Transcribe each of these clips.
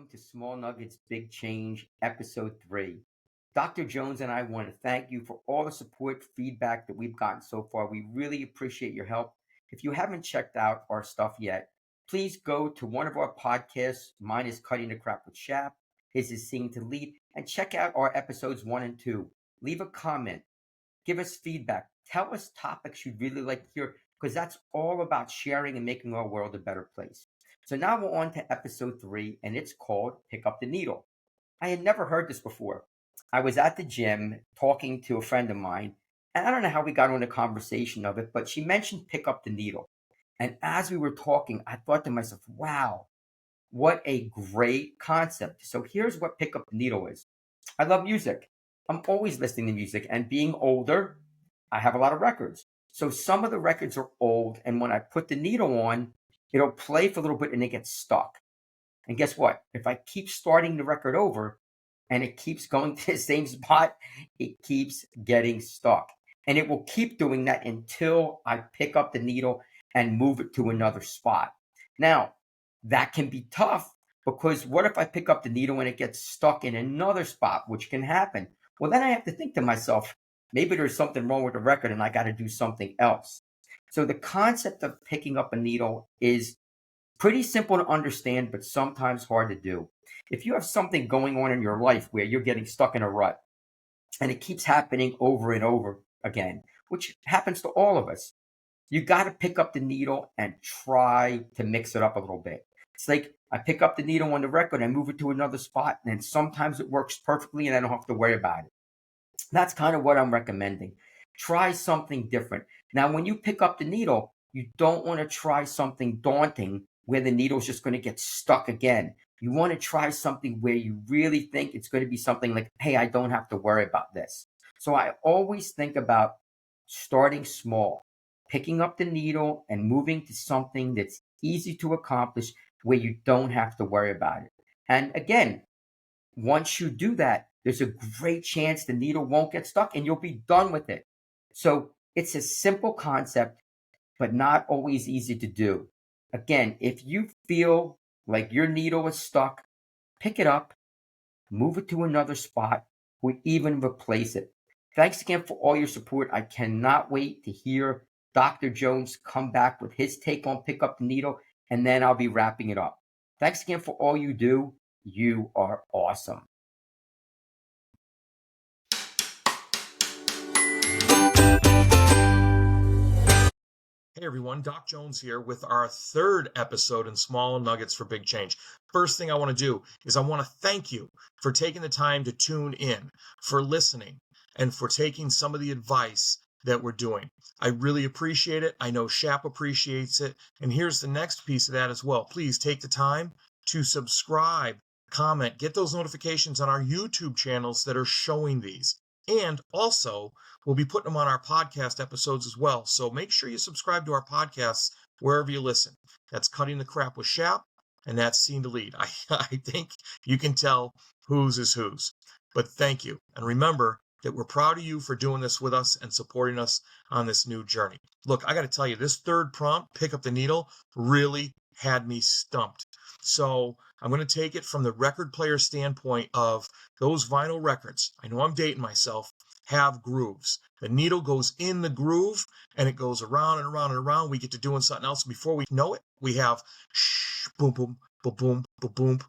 welcome to Small Nuggets Big Change, Episode 3. Dr. Jones and I want to thank you for all the support, feedback that we've gotten so far. We really appreciate your help. If you haven't checked out our stuff yet, please go to one of our podcasts. Mine is Cutting the Crap with Shap. His is Seeing to Lead. And check out our episodes 1 and 2. Leave a comment. Give us feedback. Tell us topics you'd really like to hear, because that's all about sharing and making our world a better place. So now we're on to episode 3, and it's called Pick Up the Needle. I had never heard this before. I was at the gym talking to a friend of mine, and I don't know how we got on the conversation of it, but she mentioned pick up the needle. And as we were talking, I thought to myself, wow, what a great concept. So here's what pick up the needle is. I love music. I'm always listening to music, and being older, I have a lot of records. So some of the records are old, and when I put the needle on, it'll play for a little bit and it gets stuck. And guess what? If I keep starting the record over and it keeps going to the same spot, it keeps getting stuck. And it will keep doing that until I pick up the needle and move it to another spot. Now, that can be tough, because what if I pick up the needle and it gets stuck in another spot, which can happen? Well, then I have to think to myself, maybe there's something wrong with the record and I got to do something else. So the concept of picking up a needle is pretty simple to understand, but sometimes hard to do. If you have something going on in your life where you're getting stuck in a rut and it keeps happening over and over again, which happens to all of us, you got to pick up the needle and try to mix it up a little bit. It's like I pick up the needle on the record and move it to another spot, and then sometimes it works perfectly and I don't have to worry about it. That's kind of what I'm recommending. Try something different. Now, when you pick up the needle, you don't want to try something daunting where the needle's just going to get stuck again. You want to try something where you really think it's going to be something like, hey, I don't have to worry about this. So I always think about starting small, picking up the needle and moving to something that's easy to accomplish where you don't have to worry about it. And again, once you do that, there's a great chance the needle won't get stuck and you'll be done with it. So it's a simple concept, but not always easy to do. Again, if you feel like your needle is stuck, pick it up, move it to another spot, or even replace it. Thanks again for all your support. I cannot wait to hear Dr. Jones come back with his take on pick up the needle, and then I'll be wrapping it up. Thanks again for all you do. You are awesome. Hey everyone, Doc Jones here with our third episode in Small Nuggets for Big Change. First thing I want to do is I want to thank you for taking the time to tune in, for listening, and for taking some of the advice that we're doing. I really appreciate it. I know Shap appreciates it. And here's the next piece of that as well. Please take the time to subscribe, comment, get those notifications on our YouTube channels that are showing these. And also, we'll be putting them on our podcast episodes as well. So make sure you subscribe to our podcasts wherever you listen. That's Cutting the Crap with Shap, and that's Seeing to Lead. I think you can tell whose is whose. But thank you. And remember that we're proud of you for doing this with us and supporting us on this new journey. Look, I got to tell you, this third prompt, pick up the needle, really had me stumped. So I'm going to take it from the record player standpoint of those vinyl records. I know I'm dating myself, have grooves. The needle goes in the groove and it goes around and around and around. We get to doing something else. Before we know it, we have shh, boom, boom, boom, boom, boom, boom.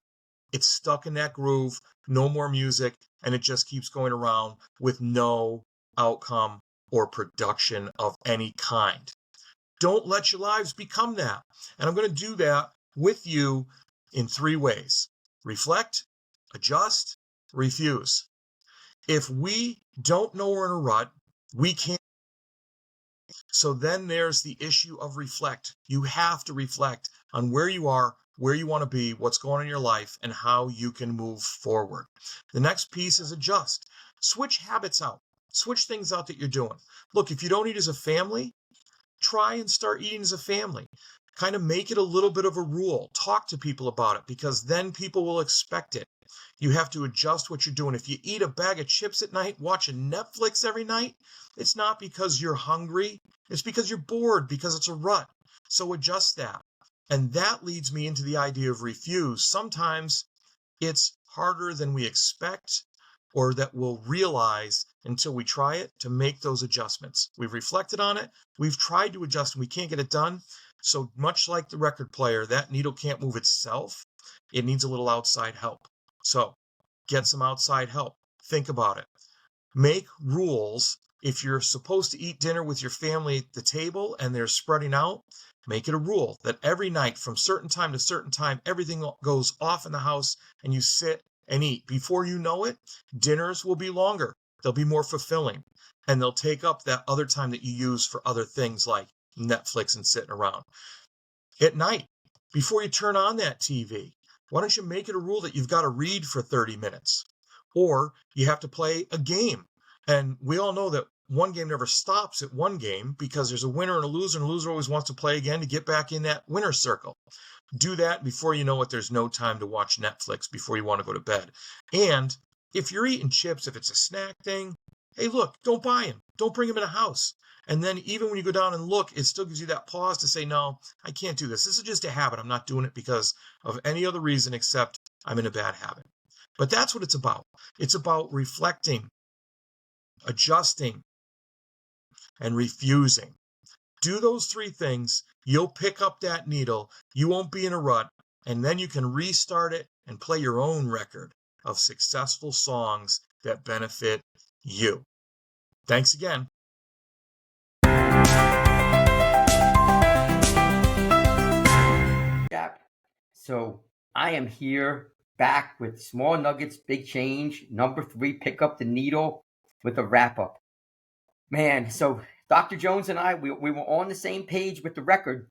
It's stuck in that groove, no more music, and it just keeps going around with no outcome or production of any kind. Don't let your lives become that. And I'm going to do that with you in 3 ways. Reflect, adjust, refuse. If we don't know we're in a rut, we can't. So then there's the issue of reflect. You have to reflect on where you are, where you want to be, what's going on in your life, and how you can move forward. The next piece is adjust. Switch habits out. Switch things out that you're doing. Look, if you don't eat as a family, try and start eating as a family. Kind of make it a little bit of a rule. Talk to people about it, because then people will expect it. You have to adjust what you're doing. If you eat a bag of chips at night, watching Netflix every night, it's not because you're hungry. It's because you're bored, because it's a rut. So adjust that. And that leads me into the idea of refuse. Sometimes it's harder than we expect or that we'll realize until we try it to make those adjustments. We've reflected on it, we've tried to adjust, and we can't get it done. So much like the record player, that needle can't move itself. It needs a little outside help. So get some outside help. Think about it. Make rules. If you're supposed to eat dinner with your family at the table and they're spreading out, make it a rule that every night from certain time to certain time, everything goes off in the house and you sit and eat. Before you know it, dinners will be longer. They'll be more fulfilling and they'll take up that other time that you use for other things like Netflix and sitting around. At night, before you turn on that TV, why don't you make it a rule that you've got to read for 30 minutes? Or you have to play a game. And we all know that one game never stops at one game because there's a winner and a loser always wants to play again to get back in that winner's circle. Do that before you know it, there's no time to watch Netflix before you want to go to bed. And if you're eating chips, if it's a snack thing, hey, look, don't buy them. Don't bring them in the house. And then even when you go down and look, it still gives you that pause to say, no, I can't do this. This is just a habit. I'm not doing it because of any other reason except I'm in a bad habit. But that's what it's about. It's about reflecting, adjusting, and refusing. Do those three things. You'll pick up that needle. You won't be in a rut. And then you can restart it and play your own record of successful songs that benefit you. Thanks again. So I am here back with Small Nuggets, Big Change, number 3, pick up the needle with a wrap up. Man, so Dr. Jones and I, we were on the same page with the record,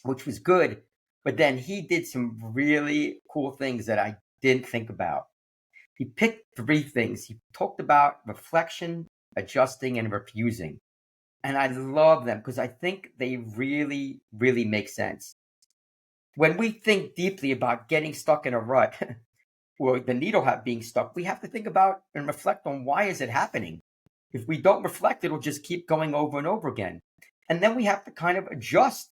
which was good. But then he did some really cool things that I didn't think about. He picked 3 things. He talked about reflection, adjusting, and refusing. And I love them because I think they really, really make sense. When we think deeply about getting stuck in a rut or the needle being stuck, we have to think about and reflect on why is it happening. If we don't reflect, it'll just keep going over and over again. And then we have to kind of adjust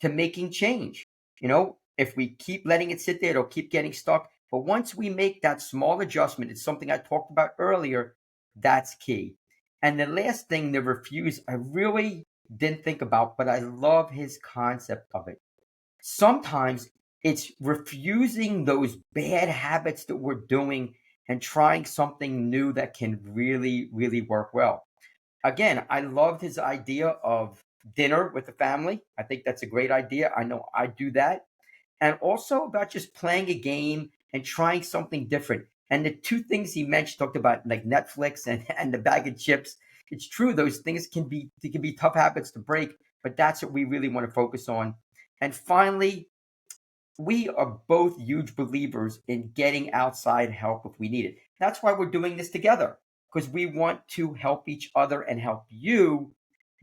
to making change. If we keep letting it sit there, it'll keep getting stuck. But once we make that small adjustment, it's something I talked about earlier, that's key. And the last thing, the refuse, I really didn't think about, but I love his concept of it. Sometimes it's refusing those bad habits that we're doing and trying something new that can really, really work well. Again, I loved his idea of dinner with the family. I think that's a great idea. I know I do that. And also about just playing a game and trying something different. And the 2 things he mentioned, talked about like Netflix and the bag of chips. It's true, those things can be tough habits to break, but that's what we really want to focus on. And finally, we are both huge believers in getting outside help if we need it. That's why we're doing this together, because we want to help each other and help you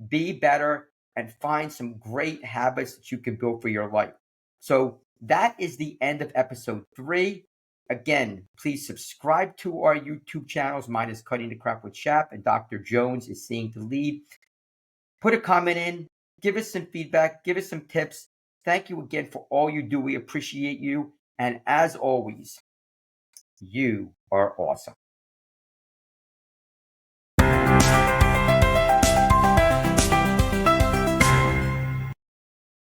be better and find some great habits that you can build for your life. So that is the end of episode 3. Again, please subscribe to our YouTube channels. Mine is Cutting the Crap with Shap, and Dr. Jones is Seeing to Lead. Put a comment in, give us some feedback, give us some tips. Thank you again for all you do. We appreciate you. And as always, you are awesome.